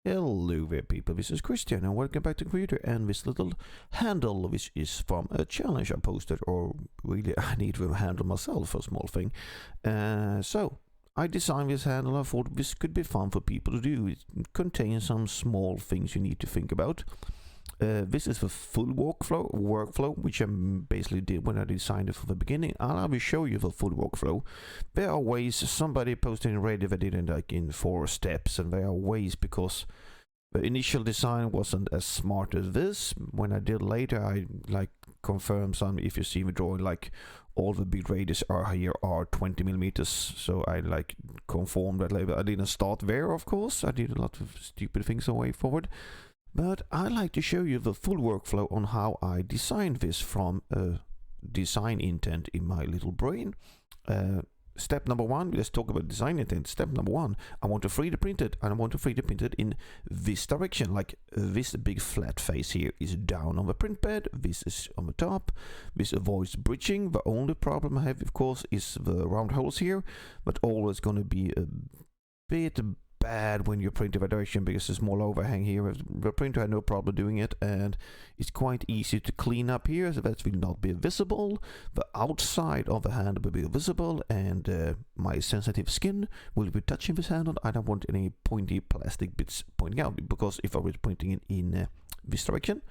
Hello there people, this is Christian and welcome back to Computer, and this little handle which is from a challenge I posted, or really I need to handle myself, a small thing. So I designed this handle. I thought this could be fun for people to do. It contains some small things you need to think about. This is the full workflow, which I basically did when I designed it from the beginning, and I will show you the full workflow. There are ways. Somebody posted in Reddit that did it like in 4 steps, and there are ways because the initial design wasn't as smart as this. When I did later, I like confirmed some. If you see the drawing, like all the big radius are here are 20 millimeters, so I like conformed that label. I didn't start there, of course. I did a lot of stupid things on the way forward. But I like to show you the full workflow on how I designed this from a design intent in my little brain. Step number 1, let's talk about design intent. Step number 1, I want to 3D print it, and I want to 3D print it in this direction. Like this big flat face here is down on the print bed, this is on the top. This avoids bridging. The only problem I have, of course, is the round holes here, but always going to be a bit bad when you print the direction because there's small overhang here. The printer had no problem doing it, and it's quite easy to clean up here, so that will not be visible. The outside of the handle will be visible, and my sensitive skin will be touching this handle. I don't want any pointy plastic bits pointing out, because if I was printing it in this direction,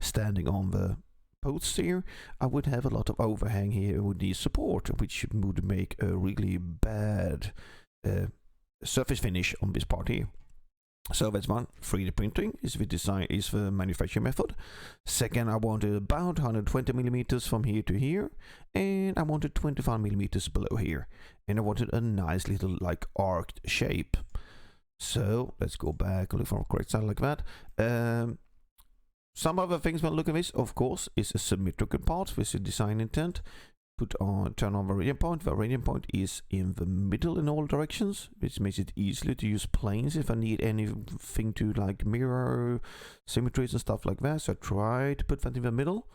standing on the posts here, I would have a lot of overhang here with the support, which would make a really bad surface finish on this part here. So that's one. 3D printing is the manufacturing method. Second, I wanted about 120 millimeters from here to here, and I wanted 25 millimeters below here, and I wanted a nice little like arced shape. So let's go back and look for a correct side like that. Some other things when looking at this, of course, is a symmetrical part with the design intent. Turn on the radiant point. The radiant point is in the middle in all directions, which makes it easier to use planes if I need anything to like mirror symmetries and stuff like that. So I try to put that in the middle.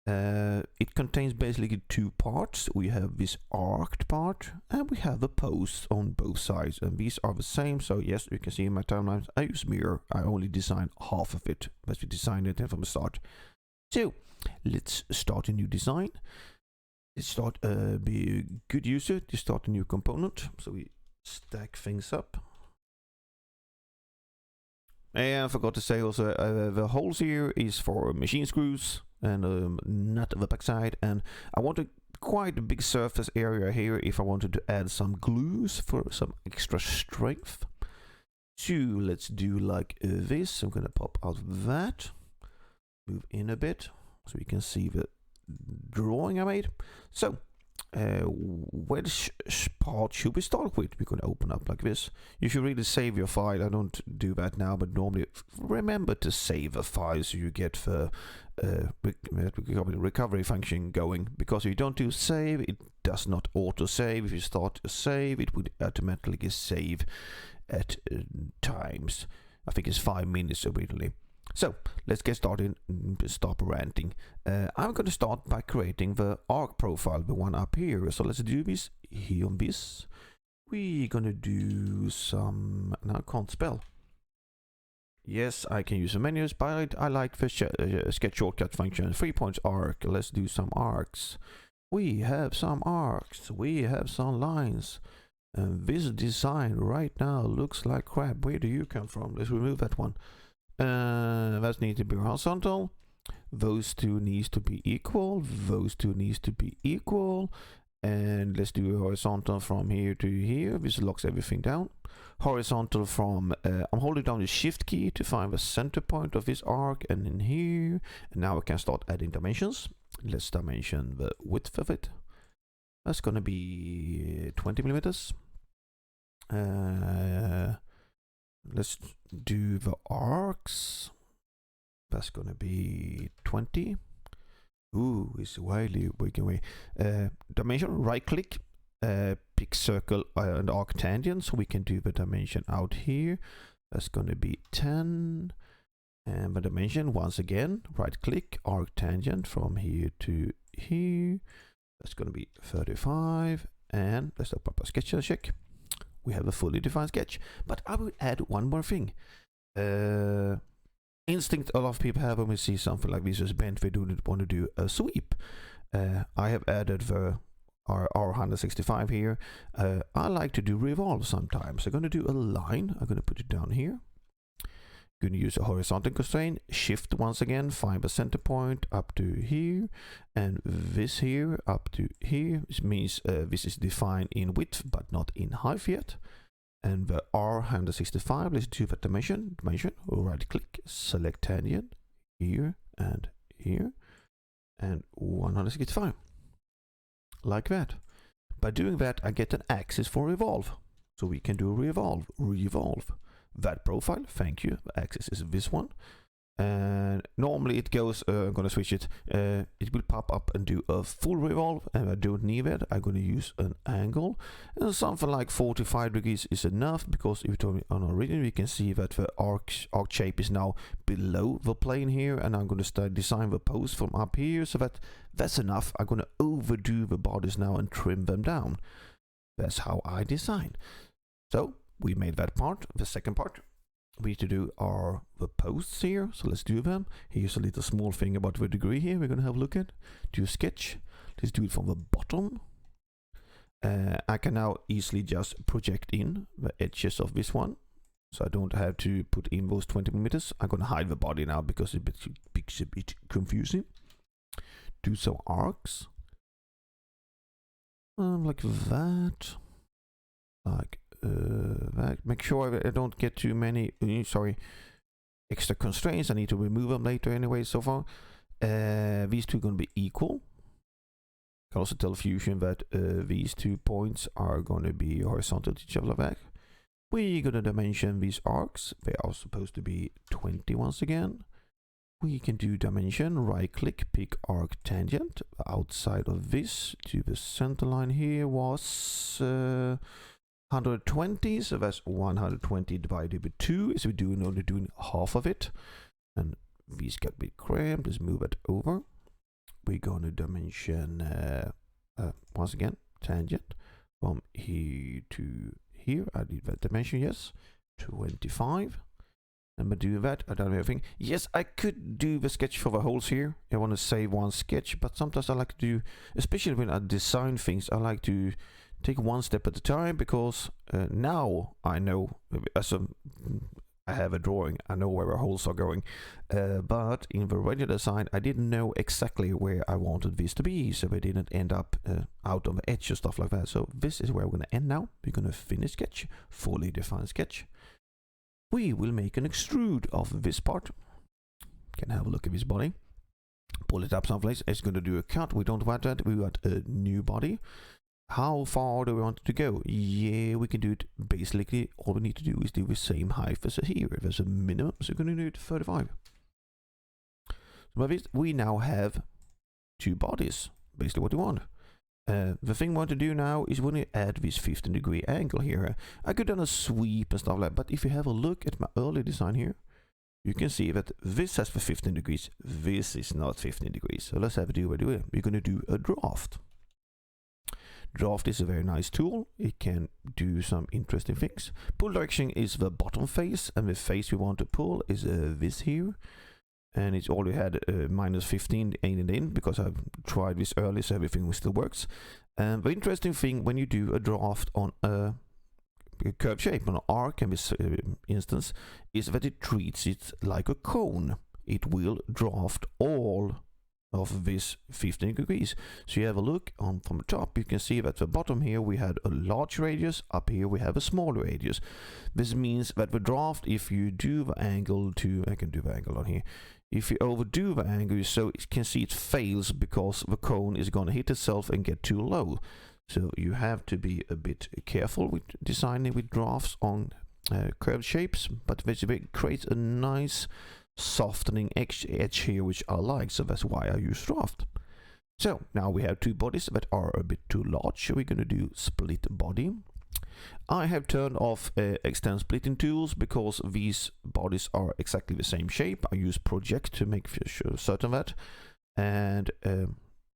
It contains basically 2 parts. We have this arced part, and we have the posts on both sides, and these are the same. So yes, you can see in my timelines I use mirror. I only design half of it, but we designed it from the start. So let's start a new design. Be a good user to start a new component. So we stack things up. And I forgot to say also, the holes here is for machine screws and nut of the backside. And I wanted quite a big surface area here if I wanted to add some glues for some extra strength. So let's do like this. I'm gonna pop out that, move in a bit so we can see the drawing I made. So which part should we start with? We're going to open up like this. You should really save your file. I don't do that now, but normally remember to save a file so you get the recovery function going, because if you don't do save, it does not auto save. If you start a save, it would automatically save at times. I think it's 5 minutes originally. So let's get started and stop ranting. I'm going to start by creating the arc profile, the one up here. So let's do this here on this. We're going to do some, now I can't spell. Yes, I can use the menus, but I like the sketch shortcut function. 3 points arc. Let's do some arcs. We have some arcs. We have some lines. And this design right now looks like crap. Where do you come from? Let's remove that one. That needs to be horizontal. Those 2 needs to be equal. Those 2 needs to be equal. And let's do horizontal from here to here. This locks everything down. Horizontal from, I'm holding down the shift key to find the center point of this arc, and in here. And now I can start adding dimensions. Let's dimension the width of it. That's gonna be 20 millimeters. Let's do the arcs. That's gonna be 20. Ooh, it's wildly working away. Dimension, right click, pick circle and arc tangent, so we can do the dimension out here. That's gonna be 10. And the dimension, once again, right click, arc tangent from here to here. That's gonna be 35. And let's open up a sketch check. We have a fully defined sketch, but I will add one more thing. instinct a lot of people have when we see something like this is bent, we do want to do a sweep. I have added the our R165 here. I like to do revolve sometimes. I'm going to do a line. I'm going to put it down here. Going to use a horizontal constraint, shift once again, find the center point up to here, and this here up to here. This means this is defined in width but not in height yet. And the R165, let's do the dimension, right click, select tangent, here, and 165. Like that. By doing that, I get an axis for revolve. So we can do revolve. That profile, thank you. The axis is this one. And normally it goes, I'm gonna switch it. It will pop up and do a full revolve, and I don't need that. I'm gonna use an angle, and something like 45 degrees is enough, because if you told me on origin, we can see that the arc shape is now below the plane here, and I'm gonna start design the post from up here, so that's enough. I'm gonna overdo the bodies now and trim them down. That's how I design. So we made that part. The second part we need to do are the posts here, so let's do them. Here's a little small thing about the degree here we're gonna have a look at. Do a sketch. Let's do it from the bottom. I can now easily just project in the edges of this one, so I don't have to put in those 20 millimeters. I'm gonna hide the body now because it's a bit confusing. Do some arcs. Like that. Like that. Make sure I don't get too many extra constraints. I need to remove them later anyway. So far these two are going to be equal. I can also tell Fusion that these 2 points are going to be horizontal to each other like that. We're going to dimension these arcs. They are supposed to be 20 once again. We can do dimension, right click, pick arc tangent. Outside of this to the center line here was 120, so that's 120 divided by 2, so we're only doing half of it. And these got a bit cramped. Let's move it over. We're going to dimension once again tangent from here to here. I did that dimension, yes, 25. And by doing that, I don't have everything. Yes, I could do the sketch for the holes here. I want to save one sketch, but sometimes I like to do, especially when I design things, I like to take one step at a time, because now I know, I have a drawing, I know where the holes are going, but in the regular design I didn't know exactly where I wanted this to be, so they didn't end up out on the edge or stuff like that. So this is where we're going to end now. We're going to finish sketch, fully defined sketch. We will make an extrude of this part. Can have a look at this body. Pull it up someplace. It's going to do a cut. We don't want that. We want a new body. How far do we want it to go? Yeah, we can do it basically. All we need to do is do the same height as here. There's a minimum, so we're going to do it 35. So by this, we now have 2 bodies. Basically what we want. The thing we want to do now is when we add this 15-degree angle here. I could done a sweep and stuff like that, but if you have a look at my early design here, you can see that this has the 15 degrees. This is not 15 degrees. So let's have a do what we're going to do a draft. Draft is a very nice tool. It can do some interesting things. Pull direction is the bottom face, and the face we want to pull is this here. And it's already had minus 15 in because I've tried this early, so everything still works. And the interesting thing when you do a draft on a curved shape, on an arc in this instance, is that it treats it like a cone. It will draft all of this 15 degrees. So you have a look on from the top, you can see that the bottom here we had a large radius, up here we have a small radius. This means that the draft, if you do the angle to, I can do the angle on here, if you overdo the angle, so you can see it fails because the cone is going to hit itself and get too low. So you have to be a bit careful with designing with drafts on curved shapes, but this creates a nice softening edge here, which I like, so that's why I use draft. So now we have 2 bodies that are a bit too large, so we're going to do split body. I have turned off extend splitting tools because these bodies are exactly the same shape. I use project to make sure certain that, and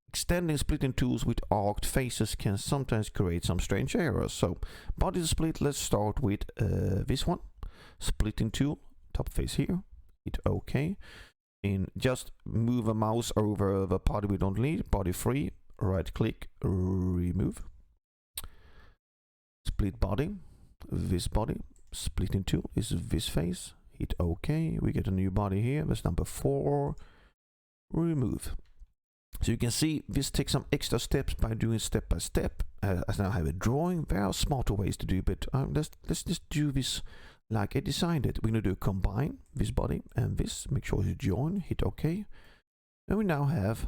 extending splitting tools with arced faces can sometimes create some strange errors. So body split, let's start with this one, splitting tool, top face here, hit OK. And just move a mouse over the body we don't need, body free, right click, remove. Split body, this body, split in two is this face, hit OK. We get a new body here, that's number 4, remove. So you can see this takes some extra steps by doing step by step. As now I have a drawing, there are smarter ways to do, but let's just do this like I designed it. We're going to do combine this body and this, make sure you join, hit OK. And we now have,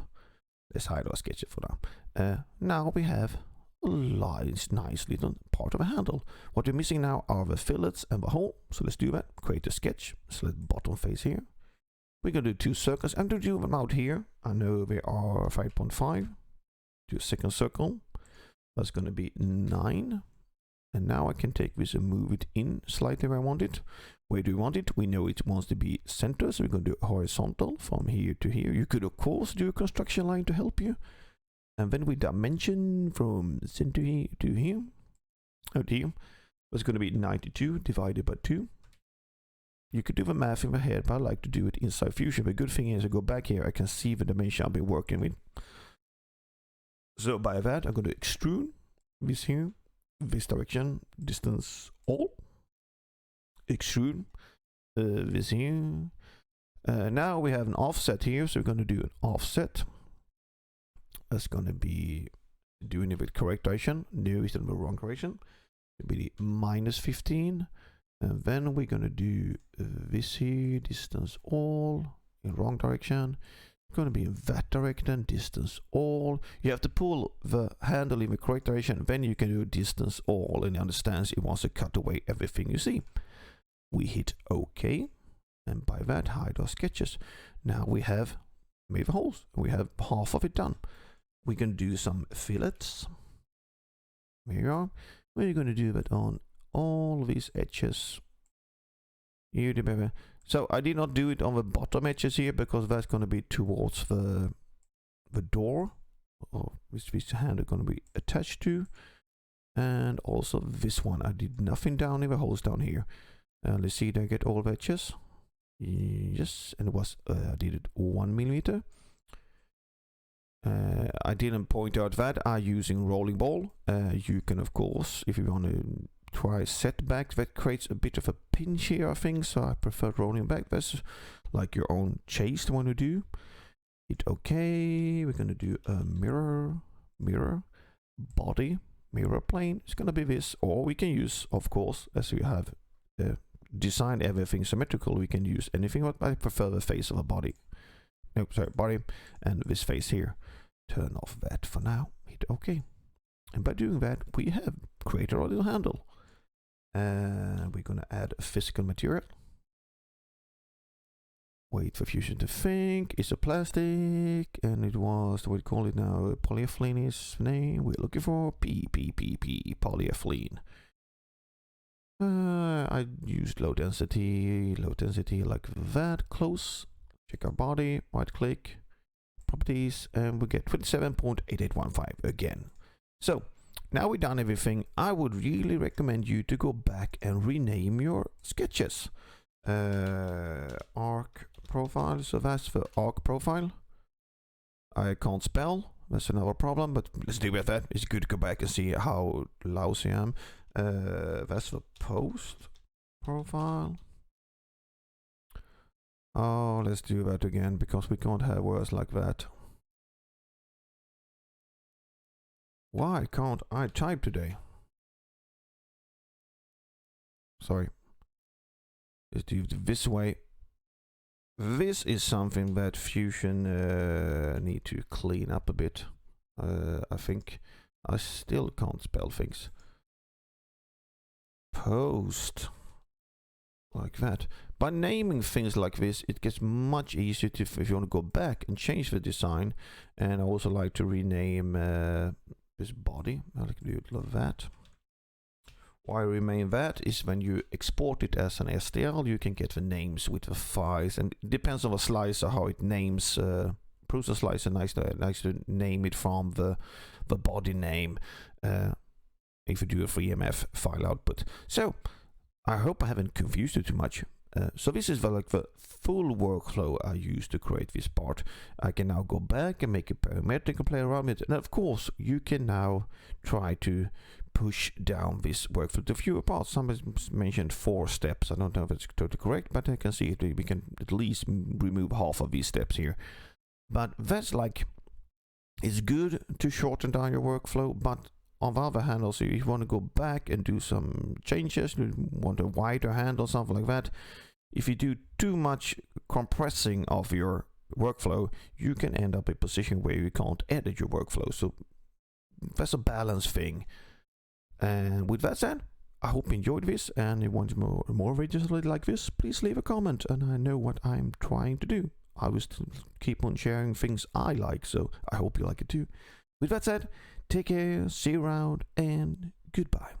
let's hide our sketches for now. Now we have a nice little part of a handle. What we're missing now are the fillets and the hole. So let's do that. Create a sketch, select bottom face here. We're going to do 2 circles. I'm going to do them out here. I know they are 5.5. Do a second circle. That's going to be 9. And now I can take this and move it in slightly where I want it. Where do we want it? We know it wants to be center, so we're going to do horizontal from here to here. You could, of course, do a construction line to help you. And then we dimension from center here to here. Out here. That's going to be 92 divided by 2. You could do the math in my head, but I like to do it inside Fusion. The good thing is I go back here, I can see the dimension I've been working with. So by that, I'm going to extrude this here, this direction, distance all. Extrude this here. Now we have an offset here, so we're going to do an offset. That's going to be doing it with correct direction. No, it's in the wrong direction. It'll be -15. And then we're going to do this here, distance all, in wrong direction. It's going to be in that direction, distance all. You have to pull the handle in the correct direction, then you can do distance all, and it understands it wants to cut away everything you see. We hit OK, and by that hide our sketches. Now we have made the holes, we have half of it done. We can do some fillets. Here you are. We're going to do that on all these edges. So I did not do it on the bottom edges here because that's going to be towards the door, or which this hand is going to be attached to, and also this one. I did nothing down in the holes down here. Let's see, did I get all the edges? Yes, and it was I did it 1 millimeter. I didn't point out that I'm using rolling ball. You can, of course, if you want to try setback, that creates a bit of a pinch here, I think, so I prefer rolling back. That's like your own chase you want to do. Hit OK. We're going to do a mirror, body, mirror plane. It's going to be this, or we can use, of course, as we have designed everything symmetrical, we can use anything, but I prefer the face of a body. No, sorry, body, and this face here. Turn off that for now. Hit OK. And by doing that, we have created our little handle. And we're going to add a physical material. Wait for Fusion to think. It's a plastic, and it was, what do we call it now? Polyethylene is the name we're looking for. Polyethylene. I used low density like that. Close. Check our body. Right click. Properties, and we get 27.8815 again. So now we've done everything. I would really recommend you to go back and rename your sketches. Arc profile, so that's the arc profile. I can't spell, that's another problem, but let's deal with that. It's good to go back and see how lousy I am. That's the post profile. Oh, let's do that again, because we can't have words like that. Why can't I type today? Sorry. Let's do it this way. This is something that Fusion need to clean up a bit. I think I still can't spell things. Post. Like that. By naming things like this, it gets much easier to, if you want to go back and change the design. And I also like to rename this body. I like to do it like that. Why remain that is when you export it as an STL, you can get the names with the files, and it depends on the slicer how it names. Process slicer nice to name it from the body name. If you do a 3MF file output. So I hope I haven't confused you too much. So this is like the full workflow I use to create this part. I can now go back and make a parametric and play around with it. And of course, you can now try to push down this workflow to fewer parts. Somebody mentioned 4 steps. I don't know if it's totally correct, but I can see it. We can at least remove half of these steps here. But that's like, it's good to shorten down your workflow, but on the other hand, also, if you want to go back and do some changes, you want a wider handle, something like that, if you do too much compressing of your workflow, you can end up in a position where you can't edit your workflow. So that's a balance thing. And with that said, I hope you enjoyed this, and if you want more videos like this, please leave a comment, and I know what I'm trying to do. I will still keep on sharing things I like, so I hope you like it too. With that said, take care, see you around, and goodbye.